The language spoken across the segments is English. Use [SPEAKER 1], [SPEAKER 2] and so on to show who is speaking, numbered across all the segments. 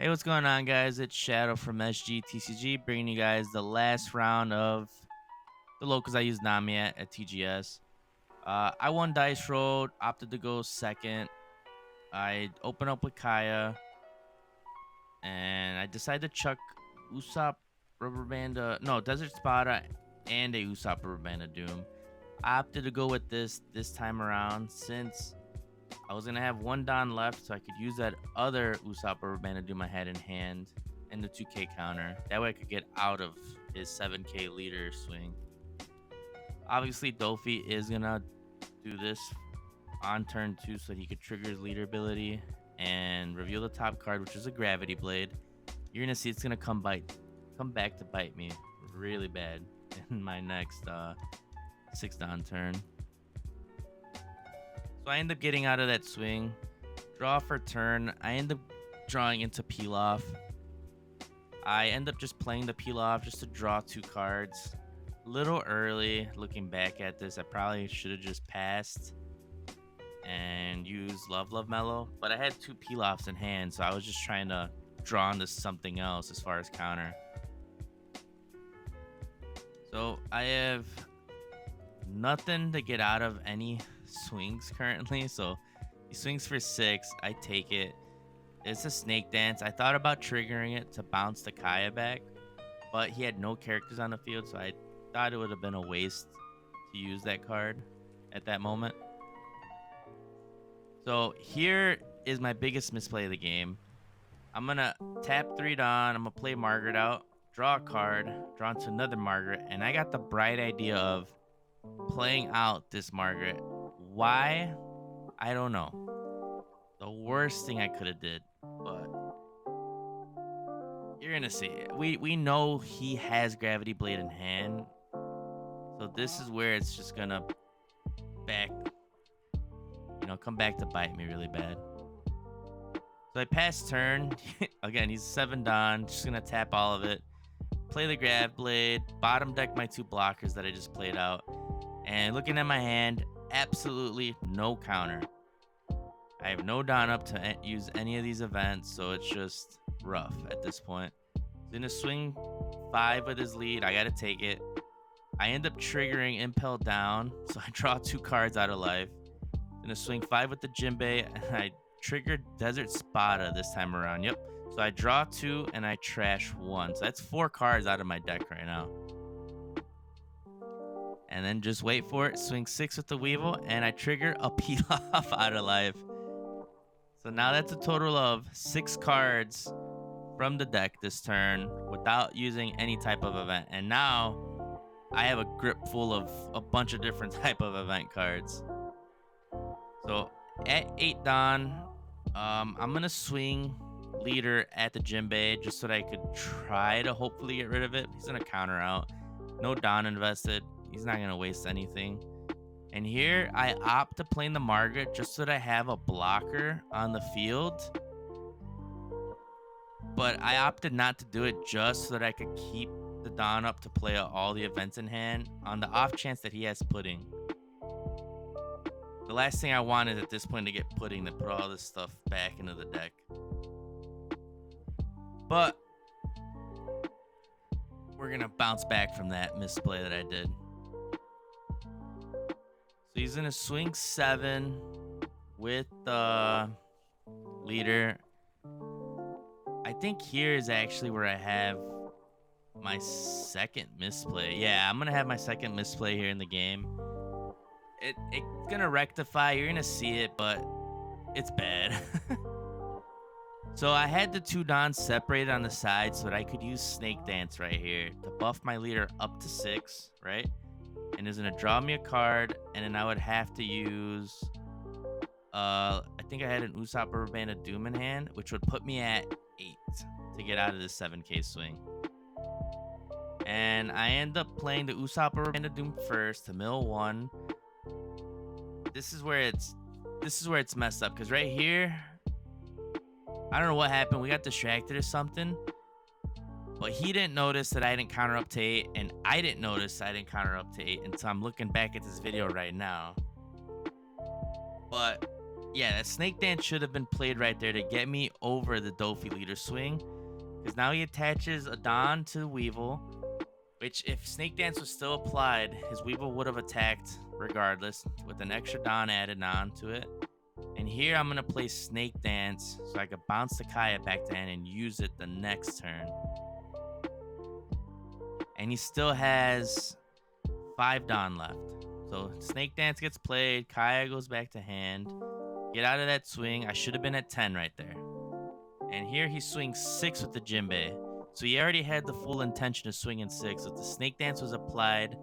[SPEAKER 1] Hey, what's going on, guys? It's Shadow from SG TCG, bringing you guys the last round of the locals I used Nami at TGS. I won dice rolled, opted to go second. I opened up with Kaya, and I decided to chuck Usopp Rubber Banda, no, Desert Spada, and a Usopp Rubber Banda Doom. I opted to go with this time around since I was gonna have one Don left, so I could use that other Usopp Rubber Band to do my head in hand and the 2K counter. That way I could get out of his 7K leader swing. Obviously, Dofi is gonna do this on turn 2 so that he could trigger his leader ability and reveal the top card, which is a Gravity Blade. You're gonna see it's gonna come back to bite me really bad in my next 6 Don turn. So I end up getting out of that swing. Draw for turn. I end up drawing into peel off. I end up just playing the peel off just to draw 2 cards. A little early looking back at this. I probably should have just passed and used Love Mellow. But I had 2 peel offs in hand, so I was just trying to draw into something else as far as counter. So I have nothing to get out of any swings currently, so he swings for 6. I take it. It's a snake dance. I thought about triggering it to bounce the Kaya back, but he had no characters on the field, so I thought it would have been a waste to use that card at that moment. So here is my biggest misplay of the game. I'm gonna tap 3 Dawn. I'm gonna play Margaret out, draw a card, draw into another Margaret, and I got the bright idea of playing out this Margaret. Why? I don't know. The worst thing I could have did, but you're gonna see it. We know he has Gravity Blade in hand, so this is where it's just gonna come back to bite me really bad. So I pass turn. Again, he's 7 Don. Just gonna tap all of it. Play the Grav Blade. Bottom deck my 2 blockers that I just played out. And looking at my hand, absolutely no counter. I have no Don up to use any of these events, so it's just rough at this point. He's gonna swing 5 with his lead. I gotta take it. I end up triggering Impel down, so I draw 2 cards out of life. Gonna swing 5 with the Jinbei, and I triggered Desert Spada this time around. Yep. So I draw 2 and I trash 1. So that's 4 cards out of my deck right now. And then just wait for it. Swing 6 with the Weevil, and I trigger a peel off out of life. So now that's a total of 6 cards from the deck this turn without using any type of event. And now I have a grip full of a bunch of different type of event cards. So at 8 Dawn, I'm gonna swing leader at the Jinbei just so that I could try to hopefully get rid of it. He's gonna counter out. No Dawn invested. He's not gonna waste anything. And here I opt to play the Margaret just so that I have a blocker on the field. But I opted not to do it just so that I could keep the Dawn up to play all the events in hand on the off chance that he has pudding. The last thing I want is at this point to get pudding to put all this stuff back into the deck. But we're going to bounce back from that misplay that I did. So he's going to swing 7 with the leader. I think here is actually where I have my second misplay. Yeah, I'm going to have my second misplay here in the game. It's gonna rectify. You're gonna see it, but it's bad. So I had the 2 Dons separated on the side so that I could use Snake Dance right here to buff my leader up to 6, right? And it's gonna draw me a card, and then I would have to use I think I had an Usopp Rubber Band of Doom in hand, which would put me at 8 to get out of this 7K swing. And I end up playing the Usopp Rubber Band of Doom first to mill 1. This is where it's messed up, because right here, I don't know what happened. We got distracted or something, but he didn't notice that I didn't counter up to 8, and I didn't notice I didn't counter up to 8 until I'm looking back at this video right now. But Yeah, that Snake Dance should have been played right there to get me over the Dofi leader swing. Because now he attaches a Don to Weevil, which if Snake Dance was still applied, his Weevil would have attacked regardless with an extra Don added on to it. And here I'm going to play Snake Dance so I could bounce the Kaya back to hand and use it the next turn. And he still has 5 Don left. So Snake Dance gets played, Kaya goes back to hand. Get out of that swing. I should have been at 10 right there. And here he swings 6 with the Jinbei. So he already had the full intention of swinging 6. If the Snake Dance was applied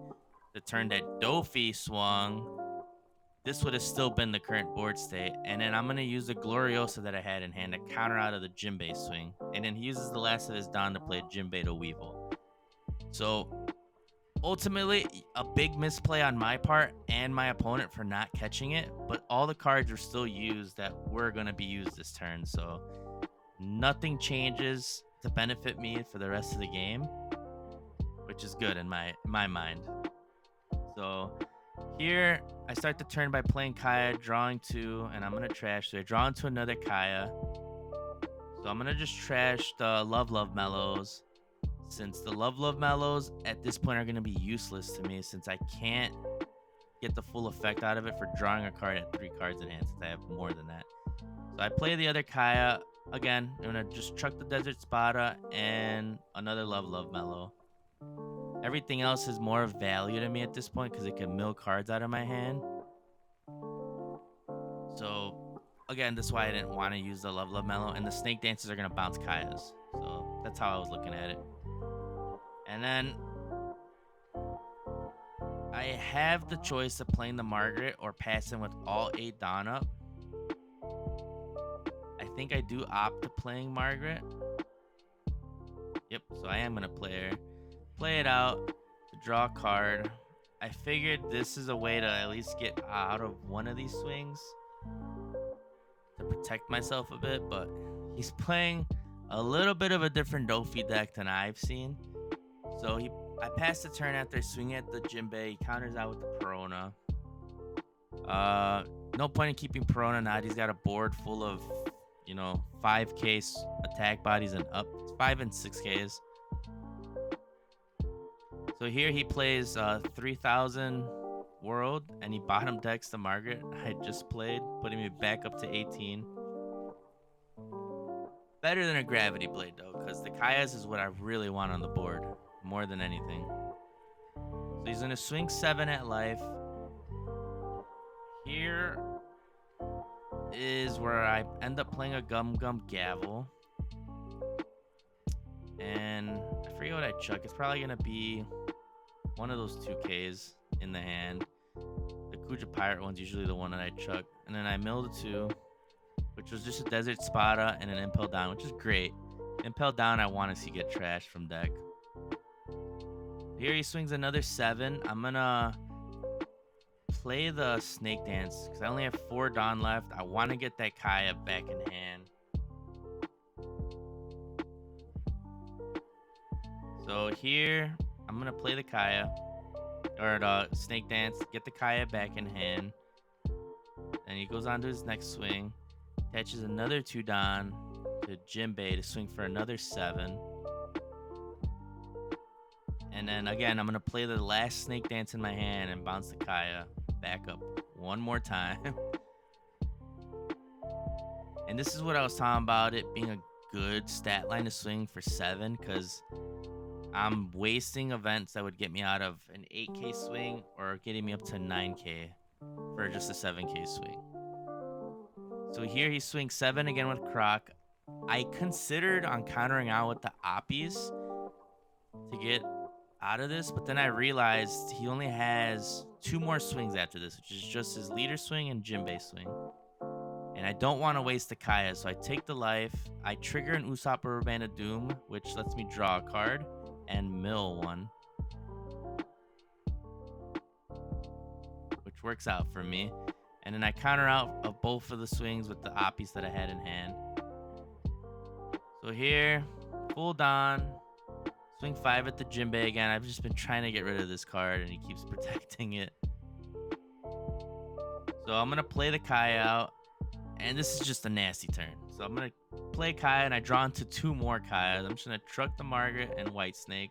[SPEAKER 1] the turn that Dofi swung, this would have still been the current board state. And then I'm going to use the Gloriosa that I had in hand to counter out of the Jinbei swing. And then he uses the last of his Don to play Jinbei to Weevil. So ultimately, a big misplay on my part and my opponent for not catching it. But all the cards were still used that were going to be used this turn. So nothing changes to benefit me for the rest of the game, which is good in my mind. So here I start the turn by playing Kaya, drawing 2, and I'm gonna trash. So I draw into another Kaya. So I'm gonna just trash the Love Mellows, since the Love Mellows at this point are gonna be useless to me since I can't get the full effect out of it for drawing a card at 3 cards in hand since I have more than that. So I play the other Kaya. Again, I'm going to just chuck the Desert Spada and another Love Mellow. Everything else is more of value to me at this point because it can mill cards out of my hand. So, again, that's why I didn't want to use the Love Mellow. And the Snake Dances are going to bounce Kayas. So, that's how I was looking at it. And then I have the choice of playing the Margaret or passing with all 8 Dawn up. I think I do opt to playing Margaret. Yep, so I am going to play her. Play it out to draw a card. I figured this is a way to at least get out of one of these swings to protect myself a bit, but he's playing a little bit of a different Dofi deck than I've seen. So I pass the turn after swinging at the Jinbei. He counters out with the Perona. No point in keeping Perona now. He's got a board full of 5K attack bodies and up. 5 and 6Ks. So here he plays 3000 World, and he bottom decks the Margaret I just played, putting me back up to 18. Better than a Gravity Blade, though, because the Kayas is what I really want on the board, more than anything. So he's going to swing 7 at life. Here is where I end up playing a Gum Gavel. And I forget what I chuck. It's probably going to be one of those 2Ks in the hand. The Kuja Pirate one's usually the one that I chuck. And then I mill the 2, which was just a Desert Spada and an Impel Down, which is great. Impel Down I want to see get trashed from deck. Here he swings another 7. I'm going to play the Snake Dance because I only have 4 Dawn left. I want to get that Kaya back in hand. So here, I'm going to play the Kaya, or the Snake Dance, get the Kaya back in hand. Then he goes on to his next swing, attaches another 2 Dawn to Jinbei to swing for another 7. And then again, I'm going to play the last Snake Dance in my hand and bounce the Kaya back up one more time. And this is what I was talking about, it being a good stat line to swing for 7, because I'm wasting events that would get me out of an 8K swing or getting me up to 9K for just a 7K swing. So here he swings 7 again with Croc. I considered on countering out with the Oppies to get out of this, but then I realized he only has 2 more swings after this, which is just his leader swing and Jinbei swing. And I don't want to waste the Kaya, so I take the life. I trigger an Usopp Rubber Band of Doom, which lets me draw a card and mill 1, which works out for me. And then I counter out of both of the swings with the Oppies that I had in hand. So here, full Dawn, swing 5 at the Jinbei again. I've just been trying to get rid of this card, and he keeps protecting it. So I'm going to play the Kai out. And this is just a nasty turn. So I'm going to play Kaya, and I draw into 2 more Kayas. I'm just going to truck the Margaret and White Snake.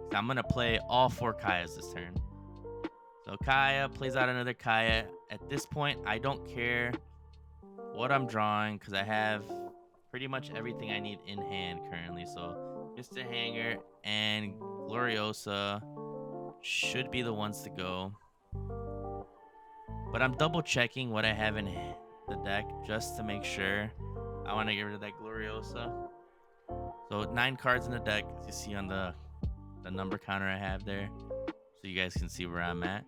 [SPEAKER 1] So I'm going to play all 4 Kayas this turn. So Kaya plays out another Kaya. At this point, I don't care what I'm drawing because I have pretty much everything I need in hand currently. So Mr. Hanger and Gloriosa should be the ones to go. But I'm double checking what I have in the deck just to make sure. I want to get rid of that Gloriosa. So 9 cards in the deck, as you see on the number counter I have there. So you guys can see where I'm at.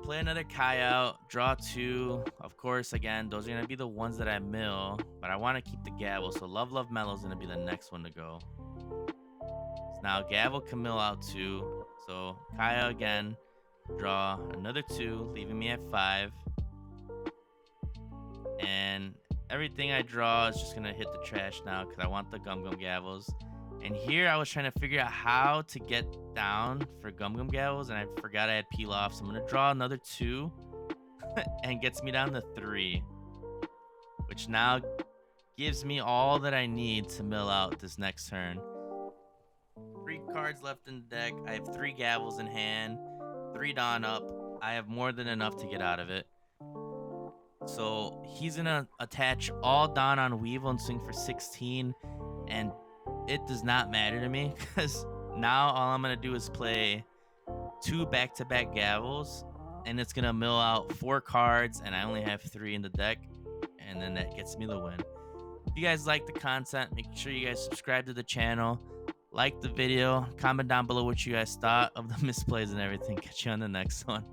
[SPEAKER 1] Play another Kai out, draw 2. Of course, again, those are going to be the ones that I mill. But I want to keep the Gavel. So Love Love Mellow is going to be the next one to go. So now Gavel can mill out 2. So Kaya again. Draw another 2, leaving me at 5. And everything I draw is just gonna hit the trash now because I want the Gum Gum Gavels. And here I was trying to figure out how to get down for Gum Gum Gavels, and I forgot I had Peel Off. So I'm gonna draw another 2 and gets me down to 3, which now gives me all that I need to mill out this next turn. 3 cards left in the deck. I have 3 Gavels in hand. 3 Dawn up. I have more than enough to get out of it. So he's gonna attach all Dawn on Weevil and swing for 16, and it does not matter to me because now all I'm gonna do is play 2 back-to-back Gavels, and it's gonna mill out 4 cards, and I only have 3 in the deck, and then that gets me the win. If you guys like the content, make sure you guys subscribe to the channel. Like the video, comment down below what you guys thought of the misplays and everything. Catch you on the next one.